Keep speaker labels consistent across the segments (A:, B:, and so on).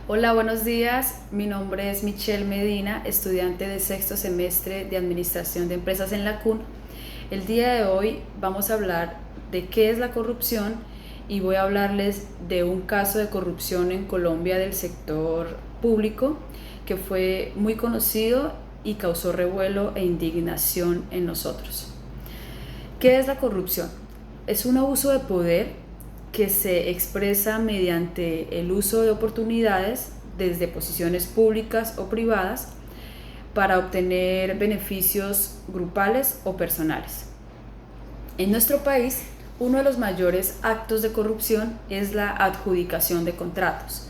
A: Hola, buenos días. Mi nombre es Michelle Medina, estudiante de sexto semestre de Administración de Empresas en la CUN. El día de hoy vamos a hablar de qué es la corrupción y voy a hablarles de un caso de corrupción en Colombia del sector público que fue muy conocido y causó revuelo e indignación en nosotros. ¿Qué es la corrupción? Es un abuso de poder que se expresa mediante el uso de oportunidades desde posiciones públicas o privadas para obtener beneficios grupales o personales. En nuestro país, uno de los mayores actos de corrupción es la adjudicación de contratos.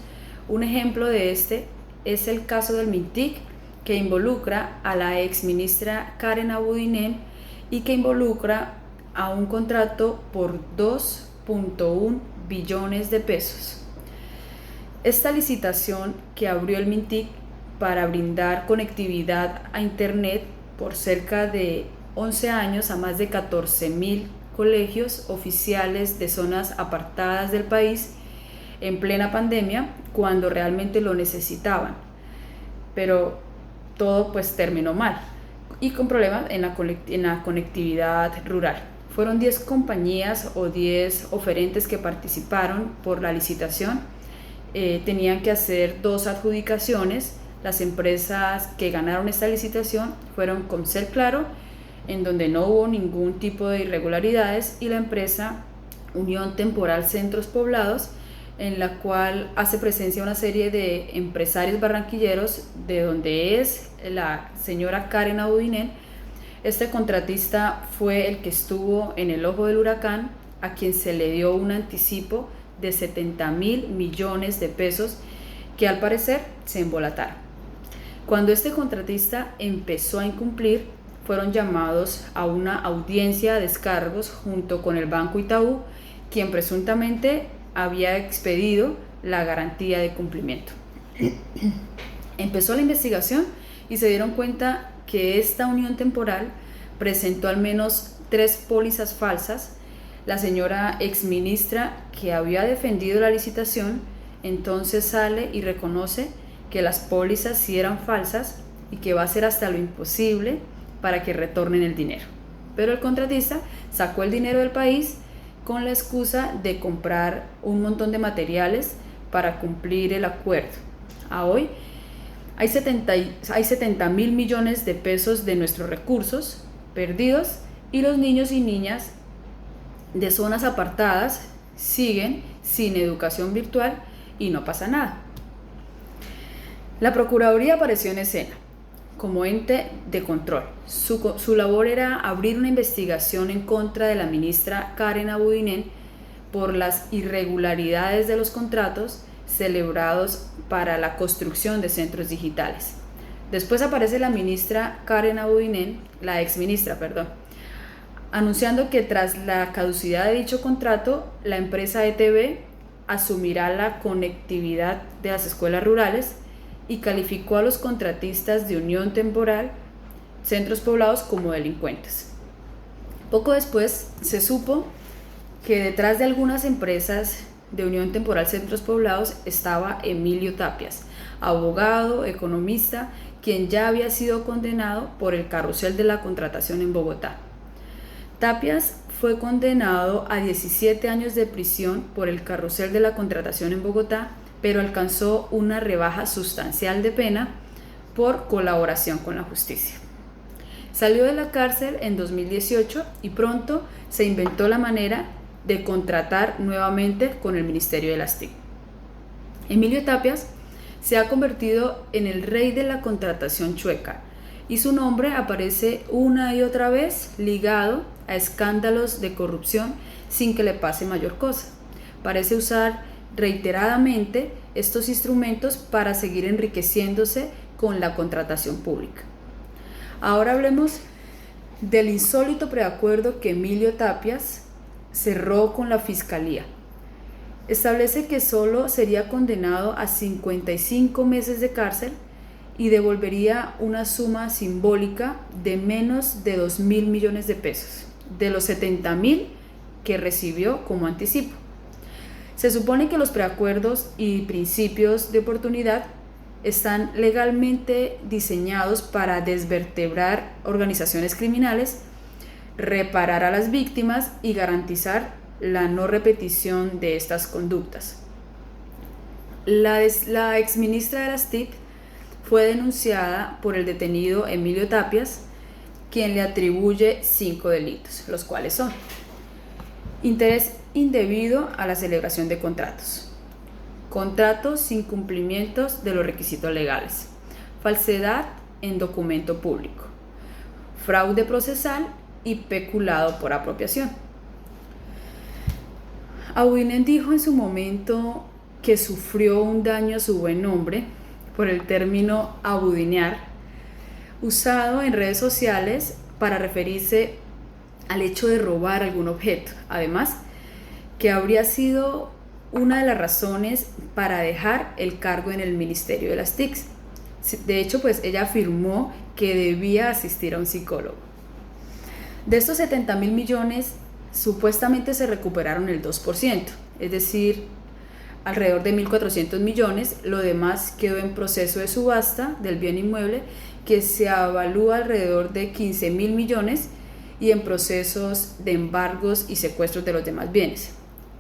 A: Un ejemplo de este es el caso del Mintic, que involucra a la exministra Karen Abudinen y que involucra a un contrato por 2.1 billones de pesos. Esta licitación que abrió el Mintic para brindar conectividad a Internet por cerca de 11 años a más de 14.000 colegios oficiales de zonas apartadas del país en plena pandemia, cuando realmente lo necesitaban. Pero todo pues terminó mal y con problemas en la conectividad rural. Fueron 10 compañías o 10 oferentes que participaron por la licitación. Tenían que hacer 2 adjudicaciones. Las empresas que ganaron esta licitación fueron Comcel Claro, en donde no hubo ningún tipo de irregularidades, y la empresa Unión Temporal Centros Poblados, en la cual hace presencia una serie de empresarios barranquilleros, de donde es la señora Karen Abudinen. Este contratista fue el que estuvo en el ojo del huracán, a quien se le dio un anticipo de 70.000 millones de pesos que al parecer se embolataron. Cuando este contratista empezó a incumplir, fueron llamados a una audiencia de descargos junto con el Banco Itaú, quien presuntamente había expedido la garantía de cumplimiento. Empezó la investigación y se dieron cuenta que esta unión temporal presentó al menos 3 pólizas falsas. La señora exministra, que había defendido la licitación, entonces sale y reconoce que las pólizas sí eran falsas y que va a hacer hasta lo imposible para que retornen el dinero. Pero el contratista sacó el dinero del país con la excusa de comprar un montón de materiales para cumplir el acuerdo. A hoy hay 70.000 millones de pesos de nuestros recursos perdidos, y los niños y niñas de zonas apartadas siguen sin educación virtual y no pasa nada. La Procuraduría apareció en escena como ente de control. Su labor era abrir una investigación en contra de la ministra Karen Abudinen por las irregularidades de los contratos celebrados para la construcción de centros digitales. Después aparece la ministra Karen Abudinen, la exministra, anunciando que tras la caducidad de dicho contrato, la empresa ETB asumirá la conectividad de las escuelas rurales, y calificó a los contratistas de Unión Temporal Centros Poblados como delincuentes. Poco después se supo que detrás de algunas empresas de Unión Temporal Centros Poblados estaba Emilio Tapias, abogado, economista, quien ya había sido condenado por el carrusel de la contratación en Bogotá. Tapias fue condenado a 17 años de prisión por el carrusel de la contratación en Bogotá, pero alcanzó una rebaja sustancial de pena por colaboración con la justicia. Salió de la cárcel en 2018 y pronto se inventó la manera de contratar nuevamente con el Ministerio de las TIC. Emilio Tapias se ha convertido en el rey de la contratación chueca, y su nombre aparece una y otra vez ligado a escándalos de corrupción sin que le pase mayor cosa. Parece usar reiteradamente estos instrumentos para seguir enriqueciéndose con la contratación pública. Ahora hablemos del insólito preacuerdo que Emilio Tapias cerró con la Fiscalía. Establece que solo sería condenado a 55 meses de cárcel y devolvería una suma simbólica de menos de 2.000 millones de pesos, de los 70.000 que recibió como anticipo. Se supone que los preacuerdos y principios de oportunidad están legalmente diseñados para desvertebrar organizaciones criminales, reparar a las víctimas y garantizar la no repetición de estas conductas. La exministra de las TIC fue denunciada por el detenido Emilio Tapias, quien le atribuye 5 delitos, los cuales son: interés indebido a la celebración de contratos, contratos sin cumplimientos de los requisitos legales, falsedad en documento público, fraude procesal y peculado por apropiación. Abudinen dijo en su momento que sufrió un daño a su buen nombre por el término abudinear, usado en redes sociales para referirse al hecho de robar algún objeto. Además, que habría sido una de las razones para dejar el cargo en el Ministerio de las TIC. De hecho, pues ella afirmó que debía asistir a un psicólogo. De estos 70.000 millones, supuestamente se recuperaron el 2%, es decir, alrededor de 1.400 millones. Lo demás quedó en proceso de subasta del bien inmueble, que se avalúa alrededor de 15.000 millones, y en procesos de embargos y secuestros de los demás bienes.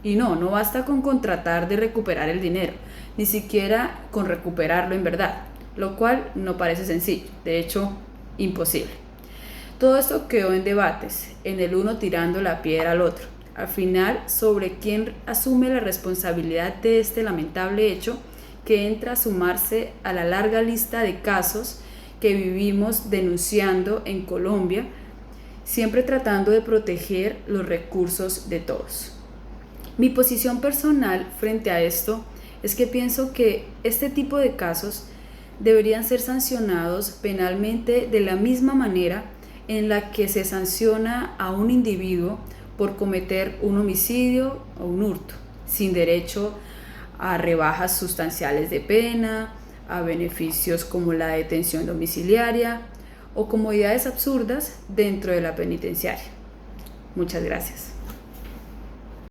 A: Y no basta con tratar de recuperar el dinero, ni siquiera con recuperarlo en verdad, lo cual no parece sencillo, de hecho, imposible. Todo esto quedó en debates, en el uno tirando la piedra al otro. Al final, sobre quién asume la responsabilidad de este lamentable hecho, que entra a sumarse a la larga lista de casos que vivimos denunciando en Colombia, siempre tratando de proteger los recursos de todos. Mi posición personal frente a esto es que pienso que este tipo de casos deberían ser sancionados penalmente de la misma manera en la que se sanciona a un individuo por cometer un homicidio o un hurto, sin derecho a rebajas sustanciales de pena, a beneficios como la detención domiciliaria o comodidades absurdas dentro de la penitenciaria. Muchas gracias.